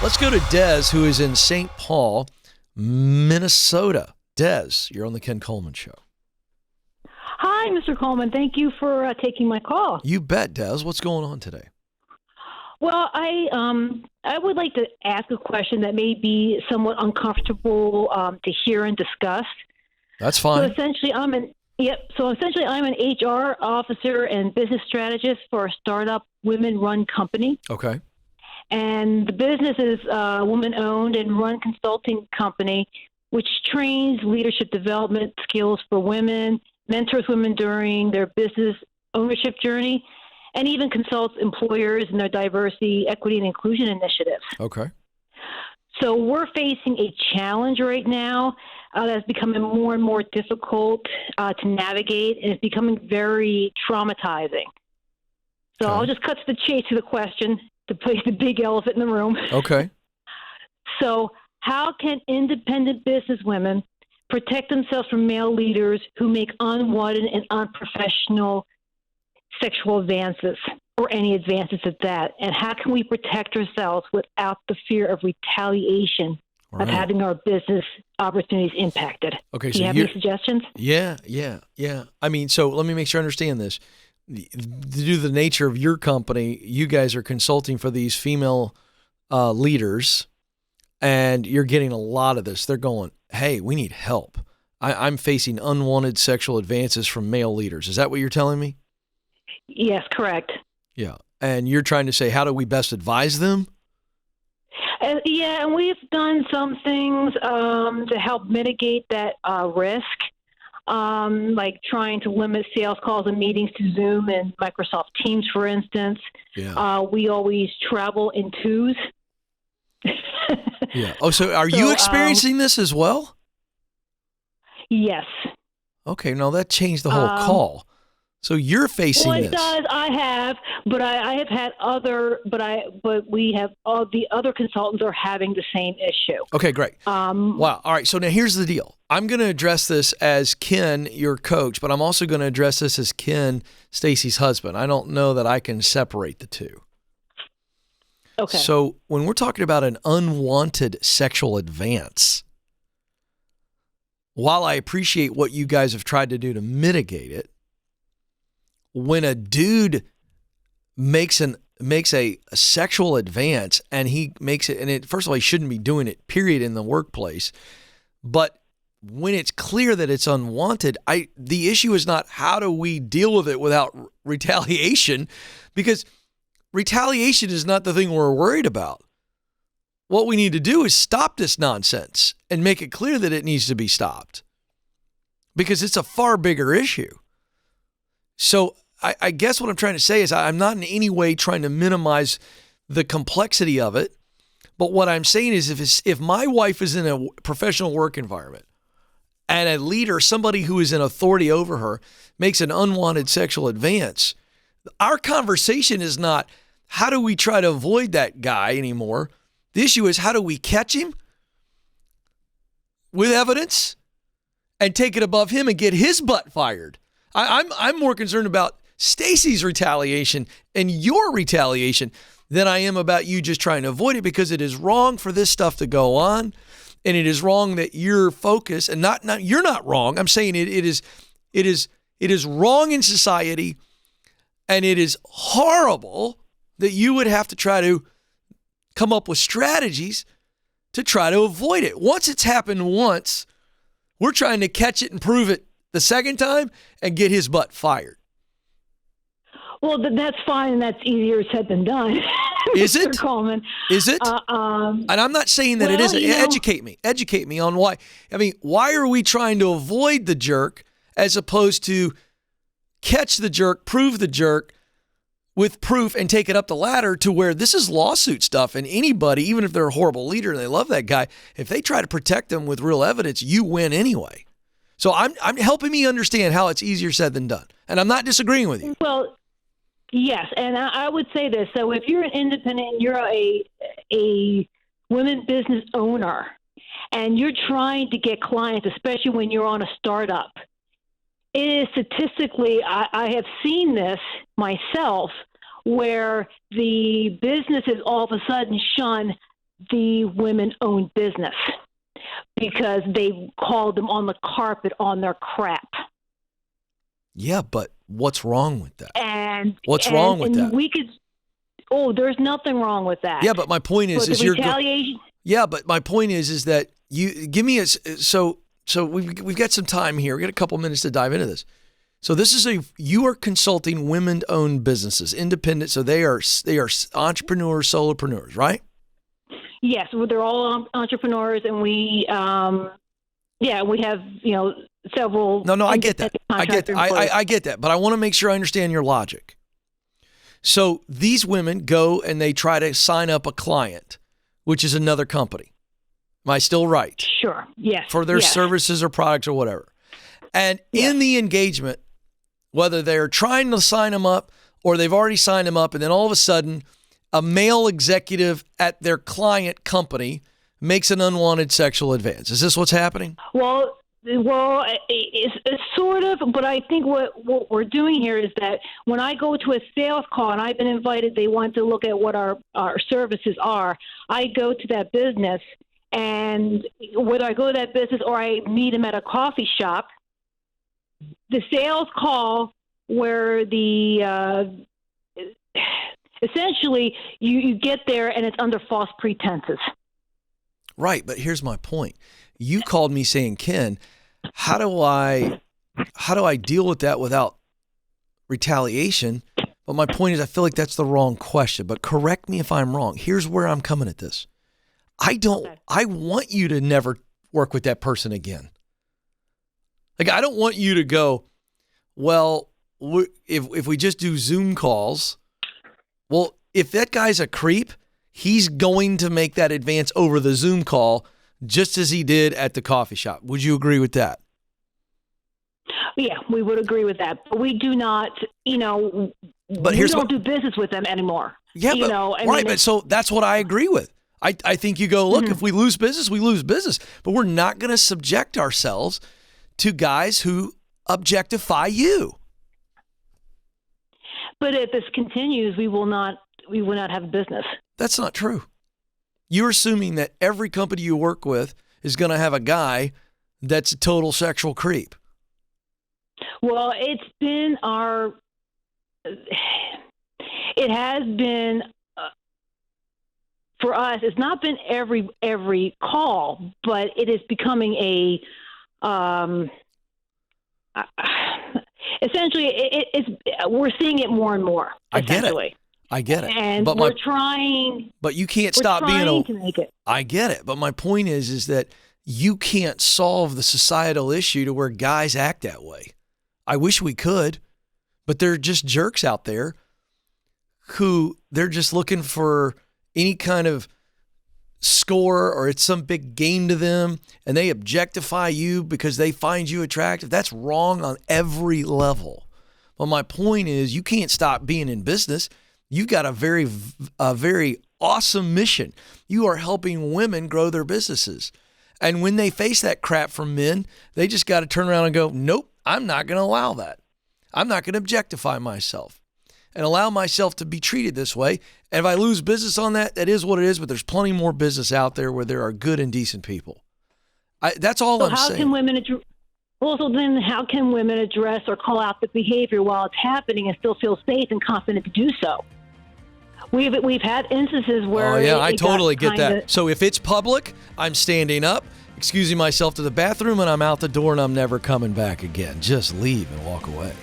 Let's go to Des, who is in St. Paul, Minnesota. Des, you're on the Ken Coleman Show. Hi, Mr. Coleman. Thank you for taking my call. You bet, Des. What's going on today? Well, I would like to ask a question that may be somewhat uncomfortable to hear and discuss. That's fine. So essentially, I'm an HR officer and business strategist for a startup women-run company. Okay. And the business is a woman-owned and run consulting company, which trains leadership development skills for women, mentors women during their business ownership journey, and even consults employers in their diversity, equity, and inclusion initiatives. Okay. So we're facing a challenge right now that's becoming more and more difficult to navigate, and it's becoming very traumatizing. So I'll just cut to the chase to the question to place the big elephant in the room. Okay. So how can independent businesswomen protect themselves from male leaders who make unwanted and unprofessional sexual advances, or any advances at that? And how can we protect ourselves without the fear of retaliation of having our business opportunities impacted? Okay, Do you have any suggestions? Yeah. I mean, so let me make sure I understand this. Due to the nature of your company, you guys are consulting for these female leaders, and you're getting a lot of this. They're going, hey, we need help. I'm facing unwanted sexual advances from male leaders. Is that what you're telling me? Yes, correct. Yeah. And you're trying to say, how do we best advise them? Yeah, and we've done some things to help mitigate that risk, like trying to limit sales calls and meetings to Zoom and Microsoft Teams, for instance. Yeah. We always travel in twos. Yeah. Oh, so are you experiencing this as well? Yes. Okay. No, that changed the whole call. So you're facing this. Well, it does. I have, but I have had other, but we have all the other consultants are having the same issue. Okay, great. Wow. All right. So now here's the deal. I'm going to address this as Ken, your coach, but I'm also going to address this as Ken, Stacy's husband. I don't know that I can separate the two. Okay. So when we're talking about an unwanted sexual advance, while I appreciate what you guys have tried to do to mitigate it, when a dude makes a sexual advance and he makes it, and it, first of all, he shouldn't be doing it, period, in the workplace. But when it's clear that it's unwanted, the issue is not how do we deal with it without retaliation, because retaliation is not the thing we're worried about. What we need to do is stop this nonsense and make it clear that it needs to be stopped, because it's a far bigger issue. So I guess what I'm trying to say is I'm not in any way trying to minimize the complexity of it. But what I'm saying is if my wife is in a professional work environment and a leader, somebody who is in authority over her, makes an unwanted sexual advance, our conversation is not how do we try to avoid that guy anymore. The issue is how do we catch him with evidence and take it above him and get his butt fired. I'm more concerned about Stacy's retaliation and your retaliation than I am about you just trying to avoid it, because it is wrong for this stuff to go on, and it is wrong that you're focused, and not you're not wrong. I'm saying it is wrong in society, and it is horrible that you would have to try to come up with strategies to try to avoid it. Once it's happened once, we're trying to catch it and prove it the second time and get his butt fired. Well, that's fine, and that's easier said than done. Is Mr. it? Coleman. Is it? And I'm not saying that it isn't. Educate me on why. I mean, why are we trying to avoid the jerk as opposed to catch the jerk, prove the jerk with proof, and take it up the ladder to where this is lawsuit stuff, and anybody, even if they're a horrible leader and they love that guy, if they try to protect them with real evidence, you win anyway. So I'm helping me understand how it's easier said than done, and I'm not disagreeing with you. Well, yes, and I would say this. So if you're an independent, you're a women business owner, and you're trying to get clients, especially when you're on a startup, it is statistically, I have seen this myself, where the businesses all of a sudden shun the women-owned business because they called them on the carpet on their crap. Yeah, but what's wrong with that? And what's wrong with that? We could. Oh, there's nothing wrong with that. Yeah, but my point is you're retaliation. Yeah, but my point is that you give me a so we've got some time here. We got a couple minutes to dive into this. So this is you are consulting women-owned businesses, independent. So they are entrepreneurs, solopreneurs, right? Yes, they're all entrepreneurs, and we we have several. No, I get that. I get that, but I want to make sure I understand your logic. So these women go and they try to sign up a client, which is another company. Am I still right? Sure. Yes. For their services or products or whatever. And in the engagement, whether they're trying to sign them up or they've already signed them up, and then all of a sudden a male executive at their client company makes an unwanted sexual advance. Is this what's happening? Well, it's sort of, but I think what we're doing here is that when I go to a sales call and I've been invited, they want to look at what our services are. I go to that business, and whether I go to that business or I meet them at a coffee shop, the sales call where essentially you get there and it's under false pretenses. Right, but here's my point. You called me saying, Ken, how do I deal with that without retaliation? But my point is, I feel like that's the wrong question, but correct me if I'm wrong. Here's where I'm coming at this. I want you to never work with that person again. Like, I don't want you to go, well, if we just do Zoom calls, well, if that guy's a creep, he's going to make that advance over the Zoom call just as he did at the coffee shop. Would you agree with that? Yeah, we would agree with that. But we do not, we don't do business with them anymore. Yeah, but so that's what I agree with. I think you go, look, if we lose business, we lose business. But we're not going to subject ourselves to guys who objectify you. But if this continues, we will not have business. That's not true. You're assuming that every company you work with is going to have a guy that's a total sexual creep. Well, it has been for us. It's not been every call, but it is becoming a essentially we're seeing it more and more. Essentially. I get it. And but we're trying. But you can't stop being to make it. I get it. But my point is that you can't solve the societal issue to where guys act that way. I wish we could, but they're just jerks out there who they're just looking for any kind of score, or it's some big game to them, and they objectify you because they find you attractive. That's wrong on every level. But my point is, you can't stop being in business. You've got a very awesome mission. You are helping women grow their businesses. And when they face that crap from men, they just got to turn around and go, nope, I'm not going to allow that. I'm not going to objectify myself and allow myself to be treated this way. And if I lose business on that, that is what it is. But there's plenty more business out there where there are good and decent people. That's all I'm saying. How can women address or call out the behavior while it's happening and still feel safe and confident to do so? We've had instances where. Oh yeah, I totally get that. So if it's public, I'm standing up, excusing myself to the bathroom, and I'm out the door, and I'm never coming back again. Just leave and walk away.